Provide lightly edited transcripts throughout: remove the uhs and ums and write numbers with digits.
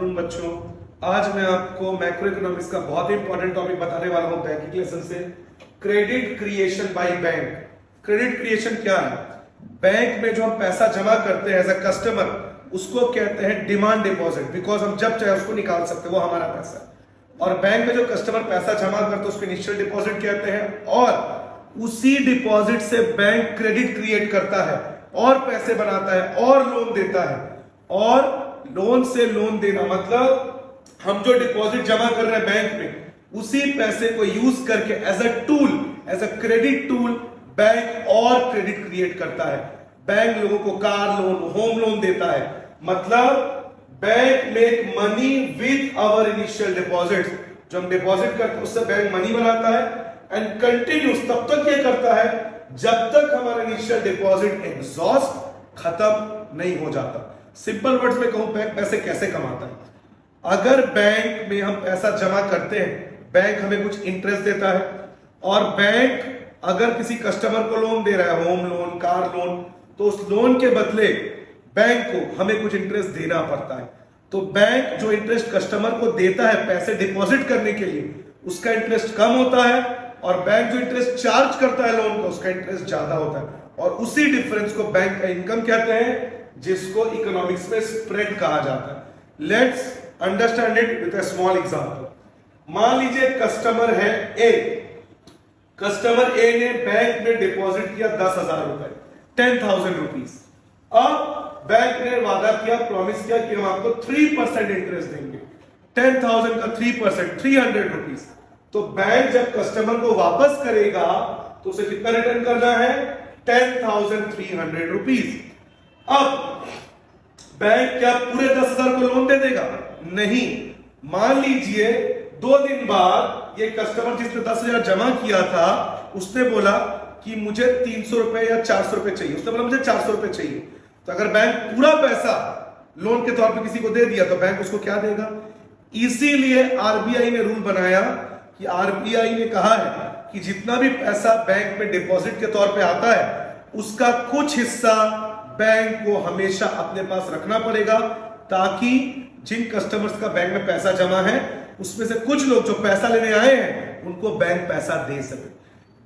Afternoon बच्चों। आज मैं आपको मैक्रो इकोनॉमिक्स का बहुत ही इंपॉर्टेंट टॉपिक बताने वाला हूं बैंकिंग लेसन से, credit creation by bank. Credit creation क्या है? बैंक में जो हम पैसा जमा करते हैं एज अ कस्टमर, उसको कहते हैं डिमांड डिपॉजिट, बिकॉज हम जब चाहे उसको निकाल सकते हैं, वो हमारा पैसा है। और बैंक में जो कस्टमर पैसा जमा करते हैं उसको इनिशियल डिपॉजिट कहते हैं, और उसी डिपॉजिट से बैंक क्रेडिट क्रिएट करता है और पैसे बनाता है और लोन देता है। और लोन से लोन देना मतलब हम जो डिपॉजिट जमा कर रहे हैं बैंक में, उसी पैसे को यूज करके as a tool, as a credit tool bank और क्रेडिट क्रिएट करता है। बैंक लोगों को कार लोन, होम लोन देता है। मतलब bank make money with our initial deposit. जो हम डिपॉजिट करते हैं उससे बैंक मनी बनाता है एंड कंटिन्यूस तब तक ये करता है जब तक हमारा इनिशियल डिपॉजिट एग्जॉस्ट खत्म नहीं हो जाता। सिंपल वर्ड्स में कहूं, बैंक पैसे कैसे कमाता है? अगर बैंक में हम पैसा जमा करते हैं, बैंक हमें कुछ इंटरेस्ट देता है, और बैंक अगर किसी कस्टमर को लोन दे रहा है, होम लोन, कार लोन, तो उस लोन के बदले बैंक को हमें कुछ इंटरेस्ट देना पड़ता है। तो बैंक जो इंटरेस्ट कस्टमर को देता है पैसे डिपॉजिट करने के लिए, उसका इंटरेस्ट कम होता है, और बैंक जो इंटरेस्ट चार्ज करता है लोन का, उसका इंटरेस्ट ज्यादा होता है। और उसी डिफरेंस को बैंक का इनकम कहते हैं, जिसको इकोनॉमिक्स में स्प्रेड कहा जाता है। Let's understand it with a small example. मान लीजिए कस्टमर है ए। कस्टमर ए ने बैंक में डिपॉजिट किया 10,000 रुपए, 10,000 रुपीज। अब बैंक ने वादा किया, प्रॉमिस किया कि हम आपको 3% इंटरेस्ट देंगे। 10,000 का 3%, 300 रुपीज। तो बैंक जब कस्टमर को वापस करेगा तो उसे कितना रिटर्न करना है? 10,300 रुपीज। अब बैंक क्या पूरे 10,000 को लोन दे देगा? नहीं। मान लीजिए 2 दिन बाद ये कस्टमर जिसने 10,000 जमा किया था, उसने बोला कि मुझे 300 रुपए या 400 रुपए चाहिए। उसने बोला मुझे 400 रुपए चाहिए। तो अगर बैंक पूरा पैसा लोन के तौर पे किसी को दे दिया तो बैंक उसको क्या देगा? इसीलिए आरबीआई ने रूल बनाया कि आरबीआई ने कहा है कि जितना भी पैसा बैंक में डिपॉजिट के तौर पे आता है, उसका कुछ हिस्सा बैंक को हमेशा अपने पास रखना पड़ेगा, ताकि जिन कस्टमर्स का बैंक में पैसा जमा है, उसमें से कुछ लोग जो पैसा लेने आए हैं, उनको बैंक पैसा दे सके।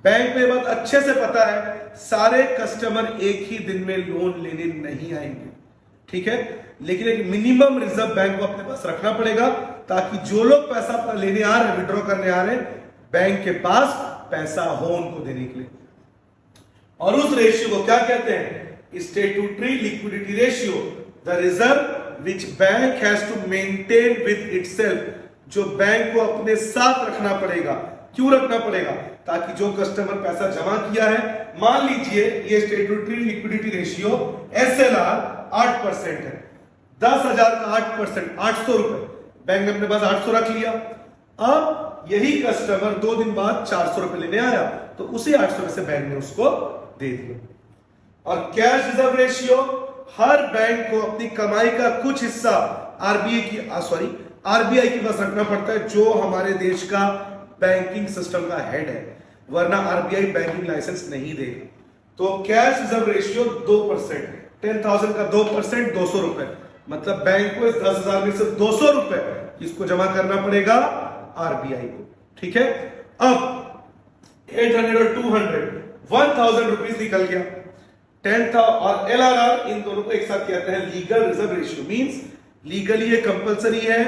बैंक में बात अच्छे से पता है, सारे कस्टमर एक ही दिन में लोन लेने नहीं आएंगे, ठीक है? लेकिन एक मिनिमम रिजर्व बैंक को अपने पास रखना पड़ेगा, ताकि जो लोग पैसा अपना लेने आ रहे हैं, विड्रॉ करने आ रहे हैं, बैंक के पास पैसा हो उनको देने के लिए। और उस रेशियो को क्या कहते हैं? Statutory liquidity ratio, the reserve which bank has to maintain with itself. जो बैंक को अपने साथ रखना पड़ेगा। क्यों रखना पड़ेगा? ताकि जो कस्टमर पैसा जमा किया है, मान लीजिए ये स्टैट्यूटरी लिक्विडिटी रेशियो एसएलआर 8% है। 10,000 का 8%, 800 रुपए। बैंक ने अपने पास 800 रख लिया। अब यही कस्टमर 2 दिन बाद 400 रुपए लेने आया, तो उसी 800 में से बैंक ने उसको दे दिया। और कैश रिजर्व रेशियो, हर बैंक को अपनी कमाई का कुछ हिस्सा आरबीआई के पास रखना पड़ता है, जो हमारे देश का बैंकिंग सिस्टम का हेड है, वरना आरबीआई बैंकिंग लाइसेंस नहीं देगा। तो कैश रिजर्व रेशियो 2%, 10,000 का 2%, 200 रुपए। मतलब बैंक को इस 10,000 में से 200 रुपए इसको जमा करना पड़ेगा आरबीआई को, ठीक है? अब 800 और 200, 1,000 रुपीज निकल गया। 10,000 और एलआरआर, इन दोनों को एक साथ कहते हैं legal reserve ratio. Means legally ये कंपलसरी है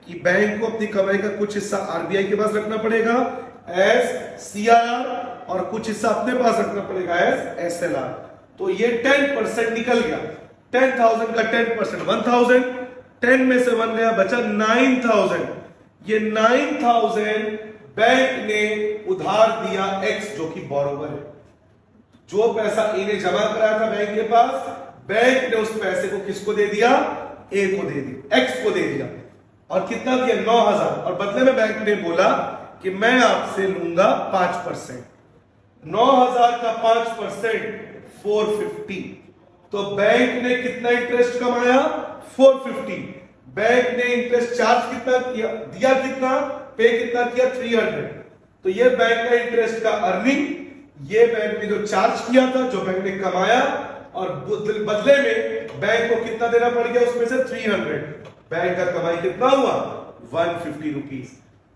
कि बैंक को अपनी कमाई का कुछ हिस्सा आरबीआई के पास रखना पड़ेगा एज सीआरआर, और कुछ हिस्सा अपने पास रखना पड़ेगा एज एसएलआर। तो ये 10% निकल गया। 10,000 का 10%, 1,000। 10 में से 1 गया, बचा 9,000। ये 9,000 बैंक ने उधार दिया एक्स, जो कि बोरोवर है। जो पैसा ए ने जमा कराया था बैंक के पास, बैंक ने उस पैसे को किसको दे दिया? ए को दे दिया, एक्स को दे दिया। और कितना दिया? 9,000। और बदले में बैंक ने बोला कि मैं आपसे लूंगा 5%। 9,000 का 5%, 450। तो बैंक ने कितना इंटरेस्ट कमाया? 450। बैंक ने इंटरेस्ट चार्ज कितना किया, दिया कितना, पे कितना किया? 300। तो ये बैंक का इंटरेस्ट का अर्निंग, ये बैंक ने जो चार्ज किया था, जो बैंक ने कमाया, और बदले में बैंक को कितना देना पड़ गया, उसमें से 300। बैंक का कमाई कितना हुआ, 150 रुपीज।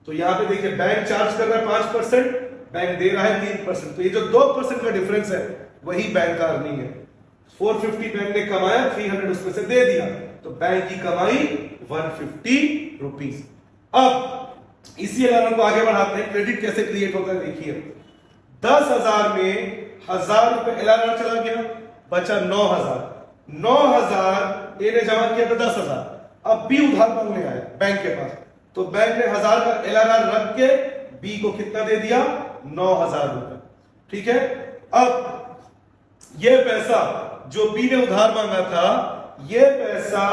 तो यहां पे देखिए बैंक चार्ज कर रहा है 5%, बैंक दे रहा है 3%, तो ये जो 2% का डिफरेंस है वही बैंक का अर्निंग है। 450 बैंक ने कमाया, 300 उसमें से दे दिया, तो बैंक की कमाई 150 रुपीज। अब इसी एलआरआर को आगे बढ़ाते हैं, क्रेडिट कैसे क्रिएट होता है देखिए। 10,000 में 1000 रुपए एलआरआर चला गया, बचा 9,000। 9,000 ए ने जमा किया था 10,000, अब बी उधार मांगने आया बैंक के पास, तो बैंक ने 1000 का एलआरआर रख के बी को कितना दे दिया, 9,000 रुपए। ठीक है, अब ये पैसा जो बी ने उधार मांगा था, ये पैसा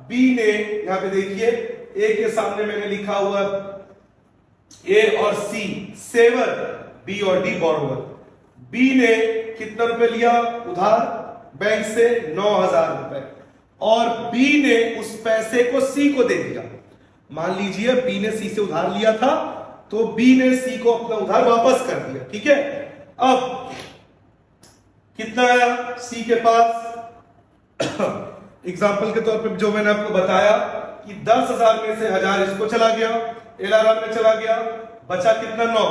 बी ने, यहां पे देखिए ए के सामने मैंने लिखा हुआ ए और सी सेवर, बी और डी बोरोवर। बी ने कितना रुपए लिया उधार बैंक से, 9,000 रुपए, और बी ने उस पैसे को सी को दे दिया। मान लीजिए बी ने सी से उधार लिया था, तो बी ने सी को अपना उधार वापस कर दिया। ठीक है, अब कितना आया सी के पास, एग्जाम्पल के तौर पे जो मैंने आपको बताया कि 10,000 में से 1000 इसको चला गया, एलआरआर में चला गया, बचा कितना 9।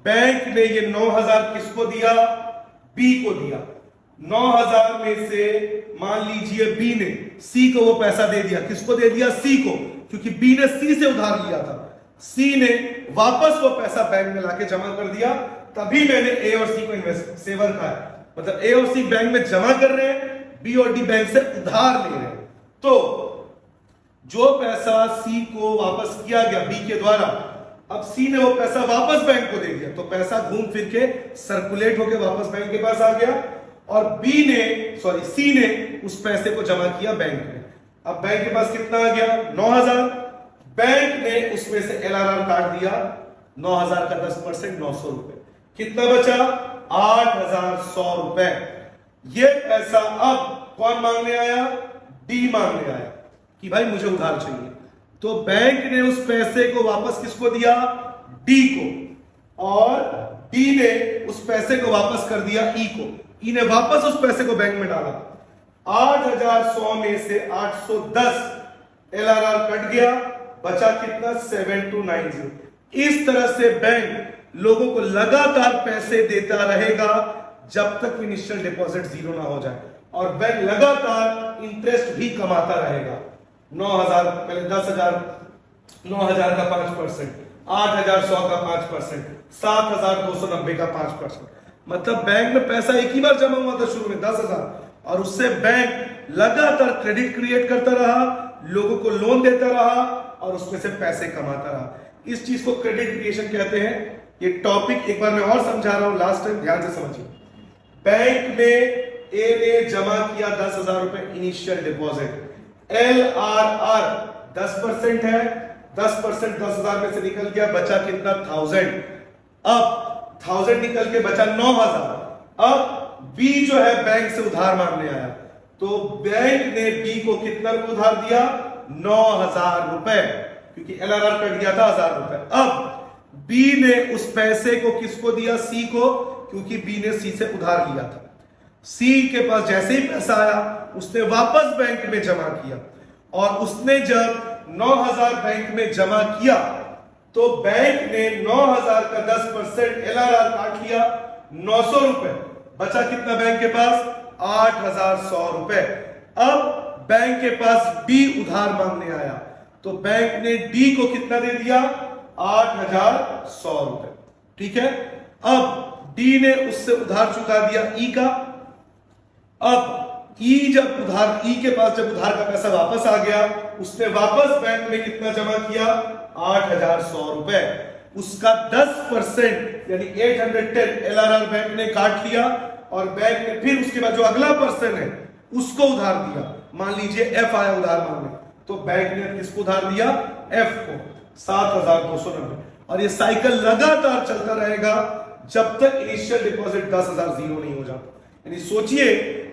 बैंक ने ये 9,000 किसको दिया, बी को दिया। 9,000 में से मान लीजिए बी ने सी को वो पैसा दे दिया, किसको दे दिया, सी को, क्योंकि बी ने सी से उधार लिया था। सी ने वापस वो पैसा बैंक में लाके जमा कर दिया, तभी मैंने ए और सी को इन्वेस्ट सेवर का है, मतलब ए और सी बैंक में जमा कर रहे हैं, बी और डी बैंक से उधार ले रहे हैं। तो जो पैसा सी को वापस किया गया बी के द्वारा, अब सी ने वो पैसा वापस बैंक को दे दिया, तो पैसा घूम फिर के सर्कुलेट होकर वापस बैंक के पास आ गया, और सी ने उस पैसे को जमा किया बैंक में। अब बैंक के पास कितना आ गया, 9,000। बैंक ने उसमें से एलआरआर काट दिया, 9,000 का 10% 900 रुपए, कितना बचा, 8,100 रुपए। ये पैसा अब कौन मांगने आया, डी मांगने आया कि भाई मुझे उधार चाहिए, तो बैंक ने उस पैसे को वापस किसको दिया, डी को, और डी ने उस पैसे को वापस कर दिया ई को। ई ने वापस उस पैसे को बैंक में डाला, 8,100 में से 810 एलआरआर कट गया, बचा कितना, 7290। इस तरह से बैंक लोगों को लगातार पैसे देता रहेगा जब तक इनिशियल डिपॉजिट जीरो ना हो जाए, और बैंक लगातार इंटरेस्ट भी कमाता रहेगा। 9,000 पहले 10,000, 9,000 का 5%, 8,100 का 5%, 7,290 का 5%, मतलब बैंक में पैसा एक ही बार जमा हुआ था शुरू में 10,000, और उससे बैंक लगातार क्रेडिट क्रिएट करता रहा, लोगों को लोन देता रहा, और उसमें से पैसे कमाता रहा। इस चीज को क्रेडिट क्रिएशन कहते हैं। ये टॉपिक एक बार मैं और समझा रहा हूं, लास्ट टाइम ध्यान से समझिए। बैंक में ए ने जमा किया 10,000 रुपए इनिशियल डिपॉजिट, एलआरआर 10% है, 10% 10,000 में से निकल गया, बचा कितना, 1000। अब 1000 निकल के बचा 9,000। अब बी जो है बैंक से उधार मांगने आया, तो बैंक ने बी को कितना उधार दिया, 9,000 रुपए, क्योंकि एलआरआर कट गया था 1,000 रुपए। अब बी ने उस पैसे को किसको दिया, सी को, क्योंकि बी ने सी से उधार लिया था। सी के पास जैसे ही पैसा आया, उसने वापस बैंक में जमा किया, और उसने जब 9,000 बैंक में जमा किया, तो बैंक ने 9,000 का 10% एलआरआर काट लिया, 900 रुपए, बचा कितना बैंक के पास, 8,100 रुपए। अब बैंक के पास डी उधार मांगने आया, तो बैंक ने डी को कितना दे दिया, 8,100 रुपए। ठीक है, अब डी ने उससे उधार चुका दिया ई का। अब ई के पास जब उधार का पैसा वापस आ गया, उसने वापस बैंक में कितना जमा किया, 8,100 रुपए। उसका 10% यानी 810 एलआरआर बैंक ने काट लिया, और बैंक ने फिर उसके बाद जो अगला पर्सन है उसको उधार दिया। मान लीजिए एफ आया उधार मांगने, तो बैंक ने किसको उधार दिया, एफ को, 7,290। और ये साइकिल लगातार चलता रहेगा जब तक इनिशियल डिपॉजिट 10,000 जीरो नहीं हो जाता। यानी सोचिए,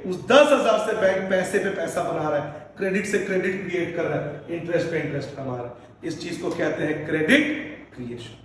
उस 10,000 से बैंक पैसे पे पैसा बना रहा है, क्रेडिट से क्रेडिट क्रिएट कर रहा है, इंटरेस्ट पे इंटरेस्ट कमा रहा है। इस चीज को कहते हैं क्रेडिट क्रिएशन।